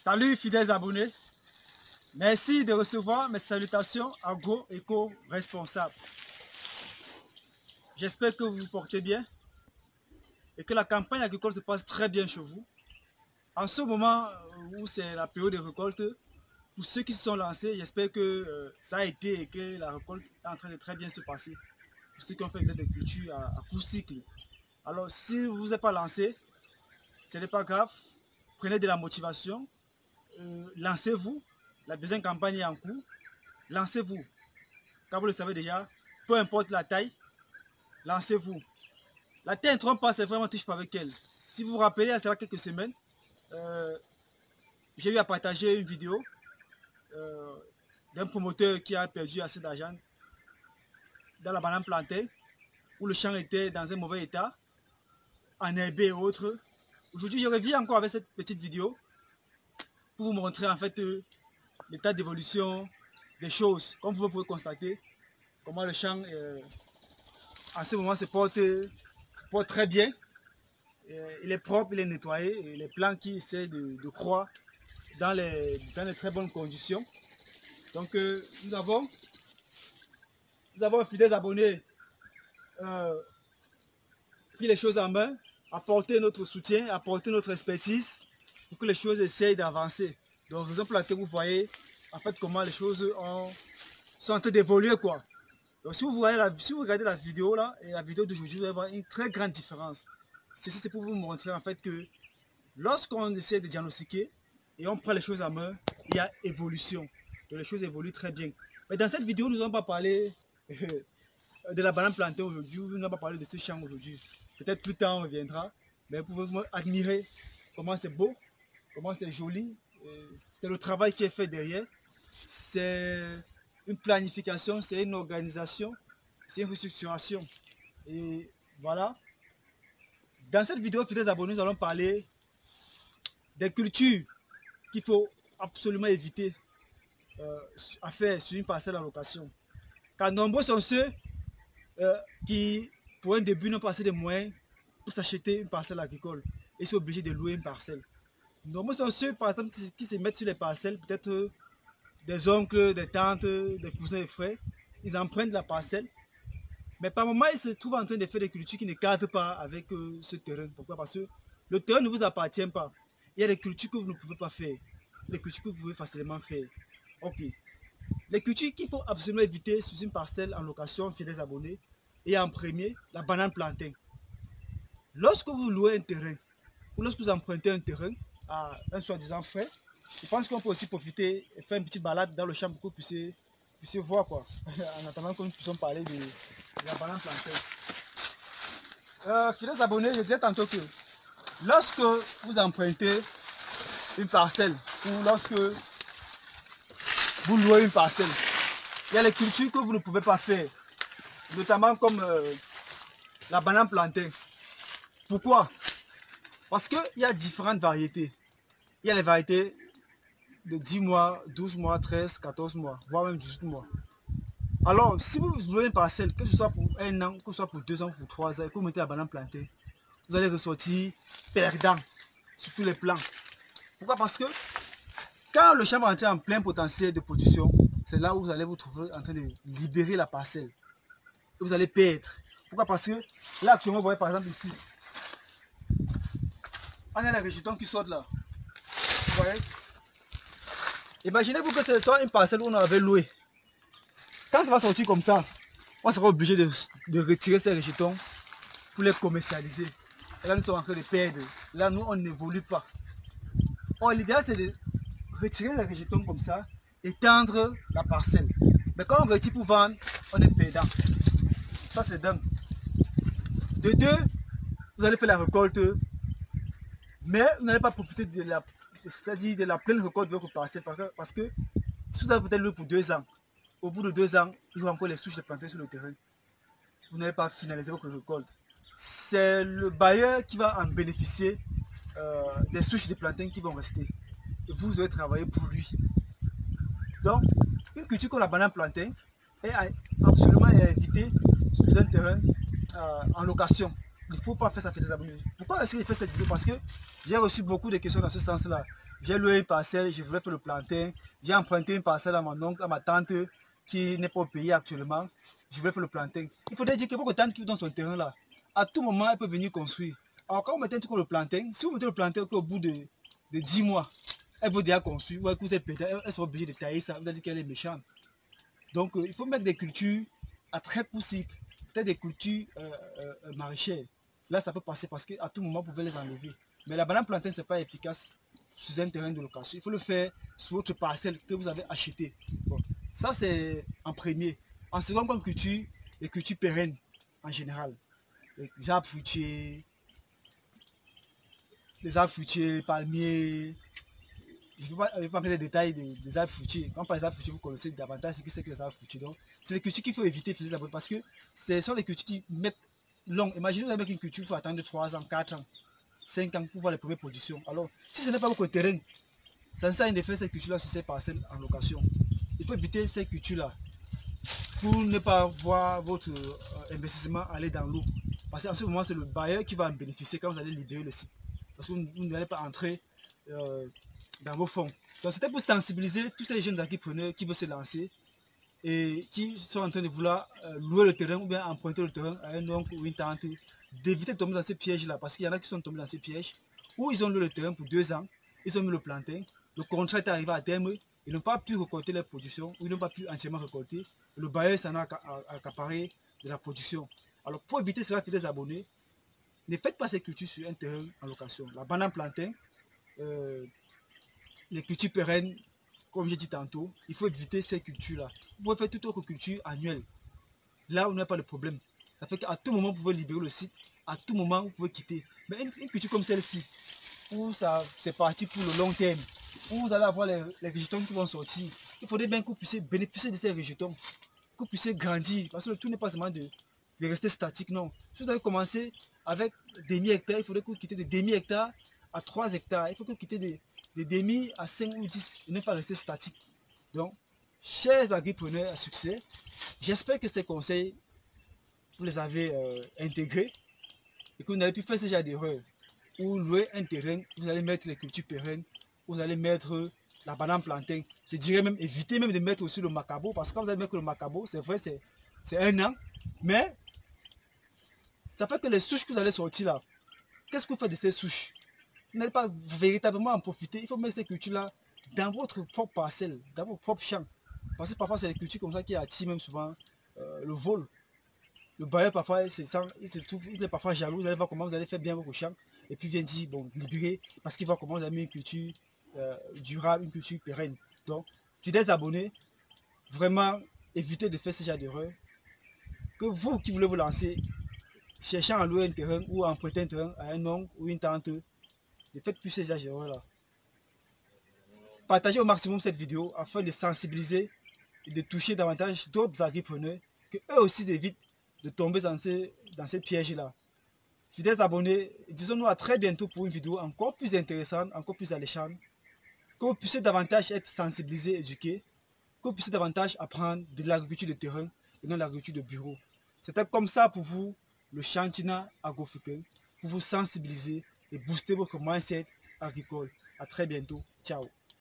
Salut fidèles abonnés, merci de recevoir mes salutations agro-éco-responsables. J'espère que vous vous portez bien et que la campagne agricole se passe très bien chez vous. En ce moment où c'est la période de récolte, pour ceux qui se sont lancés, j'espère que ça a été et que la récolte est en train de très bien se passer. Pour ceux qui ont fait des cultures à court cycle. Alors si vous n'êtes pas lancé, ce n'est pas grave, prenez de la motivation. Lancez-vous, la deuxième campagne est en cours, lancez-vous, car vous le savez déjà, peu importe la taille, lancez-vous. La terre ne trompe pas, c'est vraiment triche avec elle. Si vous vous rappelez, il y a quelques semaines, j'ai eu à partager une vidéo d'un promoteur qui a perdu assez d'argent dans la banane plantée, où le champ était dans un mauvais état, enherbé et autres. Aujourd'hui, je reviens encore avec cette petite vidéo pour vous montrer en fait l'état d'évolution des choses. Comme vous pouvez constater, comment le champ en ce moment se porte très bien. Il est propre, il est nettoyé, et les plants qui essaient de croître dans les très bonnes conditions. Donc nous avons fidèles abonnés pris les choses en main, apporter notre soutien, apporter notre expertise pour que les choses essayent d'avancer. Donc raison pour laquelle vous voyez en fait comment les choses sont en train d'évoluer quoi. Donc si vous regardez la vidéo là et la vidéo d'aujourd'hui, vous allez voir une très grande différence. Ceci c'est pour vous montrer en fait que lorsqu'on essaie de diagnostiquer et on prend les choses en main, il y a évolution. Donc les choses évoluent très bien. Mais dans cette vidéo, nous n'allons pas parler de la banane plantée aujourd'hui, nous n'allons pas parler de ce champ aujourd'hui. Peut-être plus tard on reviendra, mais vous pouvez admirer comment c'est beau, comment c'est joli. C'est le travail qui est fait derrière. C'est une planification, c'est une organisation, c'est une restructuration. Et voilà. Dans cette vidéo, fidèles abonnés, nous allons parler des cultures qu'il faut absolument éviter à faire sur une parcelle en location. Car nombreux sont ceux qui, pour un début, n'ont pas assez de moyens pour s'acheter une parcelle agricole et sont obligés de louer une parcelle. Nombreux sont ceux, par exemple, qui se mettent sur les parcelles, peut-être des oncles, des tantes, des cousins et frères. Ils empruntent la parcelle. Mais par moment, ils se trouvent en train de faire des cultures qui ne cadrent pas avec ce terrain. Pourquoi? Parce que le terrain ne vous appartient pas. Il y a des cultures que vous ne pouvez pas faire. Les cultures que vous pouvez facilement faire. Ok. Les cultures qu'il faut absolument éviter sur une parcelle en location, fidèles abonnés. Et en premier, la banane plantain. Lorsque vous louez un terrain, ou lorsque vous empruntez un terrain à un soi-disant frais, je pense qu'on peut aussi profiter et faire une petite balade dans le champ pour que vous puissiez voir quoi. En attendant que nous puissions parler de la banane plantain. Fidèles abonnés, je disais tantôt que lorsque vous empruntez une parcelle ou lorsque vous louez une parcelle, il y a les cultures que vous ne pouvez pas faire, notamment comme la banane plantain. Pourquoi? Parce qu'il y a différentes variétés. Il y a les variétés de 10 mois, 12 mois, 13, 14 mois, voire même 18 mois. Alors, si vous louez une parcelle, que ce soit pour un an, que ce soit pour 2 ans, pour 3 ans, et que vous mettez la banane plantée, vous allez ressortir perdant sur tous les plans. Pourquoi? Parce que quand le champ va entrer en plein potentiel de production, c'est là où vous allez vous trouver en train de libérer la parcelle. Et vous allez perdre. Pourquoi? Parce que là, actuellement, vous voyez par exemple ici, on a les rejetons qui sortent là. Vous voyez? Imaginez-vous que ce soit une parcelle où on avait loué. Quand ça va sortir comme ça, on sera obligé de retirer ces rejetons pour les commercialiser. Et là, nous sommes en train de perdre. Là, nous, on n'évolue pas. Or, l'idéal, c'est de retirer les rejetons comme ça et tendre la parcelle. Mais quand on retire pour vendre, on est perdant. Ça, c'est d'un. De deux, vous allez faire la récolte, mais vous n'allez pas profiter de la, c'est-à-dire de la pleine récolte de votre parcelle. Parce que si vous avez peut-être loué pour 2 ans, au bout de 2 ans, il y aura encore les souches de planter sur le terrain. Vous n'allez pas finaliser votre récolte. C'est le bailleur qui va en bénéficier des souches de plantain qui vont rester. Et vous allez travailler pour lui. Donc, une culture comme la banane plantain est absolument à éviter sur un terrain en location. il ne faut pas faire ça, faire des abonnés. Pourquoi est-ce que j'ai fait cette vidéo? Parce que j'ai reçu beaucoup de questions dans ce sens-là. J'ai loué une parcelle, je voulais faire le plantain. J'ai emprunté une parcelle à mon oncle, à ma tante qui n'est pas au pays actuellement. Je voulais faire le plantain. Il faudrait dire que beaucoup de tantes qui sont dans son terrain là, à tout moment, elle peut venir construire. Alors quand vous mettez un truc comme le plantain, si vous mettez le plantain au bout de 10 mois, elle peut déjà construire. Ouais, que vous êtes pété, elle sera obligée de tailler ça. Vous allez dire qu'elle est méchante. Donc il faut mettre des cultures à très court cycle. Peut-être des cultures maraîchères. Là, ça peut passer parce qu'à tout moment, vous pouvez les enlever. Mais la banane plantain, ce n'est pas efficace sur un terrain de location. Il faut le faire sur votre parcelle que vous avez achetée. Bon, ça, c'est en premier. En second, comme culture, les cultures pérennes en général. Les arbres fruitiers, les palmiers. Je ne vais pas faire les détails des arbres fruitiers. Quand par les arbres fruitiers, vous connaissez davantage ce que c'est que les arbres fruitiers. Donc, c'est les cultures qu'il faut éviter parce que ce sont les cultures qui mettent long. Imaginez vous avez une culture, il faut attendre 3 ans, 4 ans, 5 ans pour voir les premières productions. Alors, si ce n'est pas votre terrain, ça ne sert à rien de faire cette culture-là sur ces parcelles en location. Il faut éviter ces cultures-là pour ne pas voir votre investissement aller dans l'eau. Parce qu'en ce moment, c'est le bailleur qui va en bénéficier quand vous allez libérer le site. Parce que vous n'allez pas entrer dans vos fonds. Donc c'était pour sensibiliser tous ces jeunes entrepreneurs qui veulent se lancer et qui sont en train de vouloir louer le terrain ou bien emprunter le terrain à un oncle ou une tante, d'éviter de tomber dans ce piège-là. Parce qu'il y en a qui sont tombés dans ce piège où ils ont loué le terrain pour 2 ans, ils ont mis le plantain, le contrat est arrivé à terme, ils n'ont pas pu récolter leur production ou ils n'ont pas pu entièrement récolter. Le bailleur s'en a accaparé de la production. Alors pour éviter cela, faites des abonnés, ne faites pas ces cultures sur un terrain en location. La banane plantain, les cultures pérennes, comme j'ai dit tantôt, il faut éviter ces cultures-là. Vous pouvez faire toute autre culture annuelle. Là, où il n'y a pas de problème. Ça fait qu'à tout moment, vous pouvez libérer le site. À tout moment, vous pouvez quitter. Mais une culture comme celle-ci, où c'est parti pour le long terme, où vous allez avoir les végétaux qui vont sortir, il faudrait bien que vous puissiez bénéficier de ces végétaux, que vous puissiez grandir. Parce que le tout n'est pas seulement de rester statique, non. Si vous avez commencé avec des demi-hectares, il faudrait que vous quittez de demi-hectares à 3 hectares. Il faut que vous quittez des demi à 5 ou 10 et ne pas rester statique. Donc, chers agripreneurs à succès, j'espère que ces conseils, vous les avez intégrés et que vous n'avez plus fait ce genre d'erreur. Ou louer un terrain, vous allez mettre les cultures pérennes, vous allez mettre la banane plantain. Je dirais même, éviter même de mettre aussi le macabo, parce que quand vous allez mettre le macabo, c'est vrai, c'est 1 an, mais ça fait que les souches que vous allez sortir là, qu'est-ce que vous faites de ces souches? Vous n'allez pas véritablement en profiter. Il faut mettre ces cultures-là dans votre propre parcelle, dans votre propre champ. Parce que parfois, c'est les cultures comme ça qui attirent même souvent le vol. Le bailleur, parfois, il est parfois jaloux. Vous allez voir comment vous allez faire bien votre champ. Et puis, il vient dire, bon, libérer, parce qu'il voit comment vous avez mis une culture durable, une culture pérenne. Donc, fidèles abonnés, vraiment, évitez de faire ce genre d'erreur. Que vous qui voulez vous lancer, cherchant à louer un terrain ou à emprunter un terrain à un oncle ou une tante, ne faites plus ces genre d'erreurs-là. Partagez au maximum cette vidéo afin de sensibiliser et de toucher davantage d'autres agripreneurs, que eux aussi évitent de tomber dans ces pièges-là. Fidèles abonnés, disons-nous à très bientôt pour une vidéo encore plus intéressante, encore plus alléchante, que vous puissiez davantage être sensibilisés, éduqués, que vous puissiez davantage apprendre de l'agriculture de terrain et non de l'agriculture de bureau. C'était comme ça pour vous, le Chantina Agroafricain, pour vous sensibiliser et booster votre mindset agricole. À très bientôt. Ciao.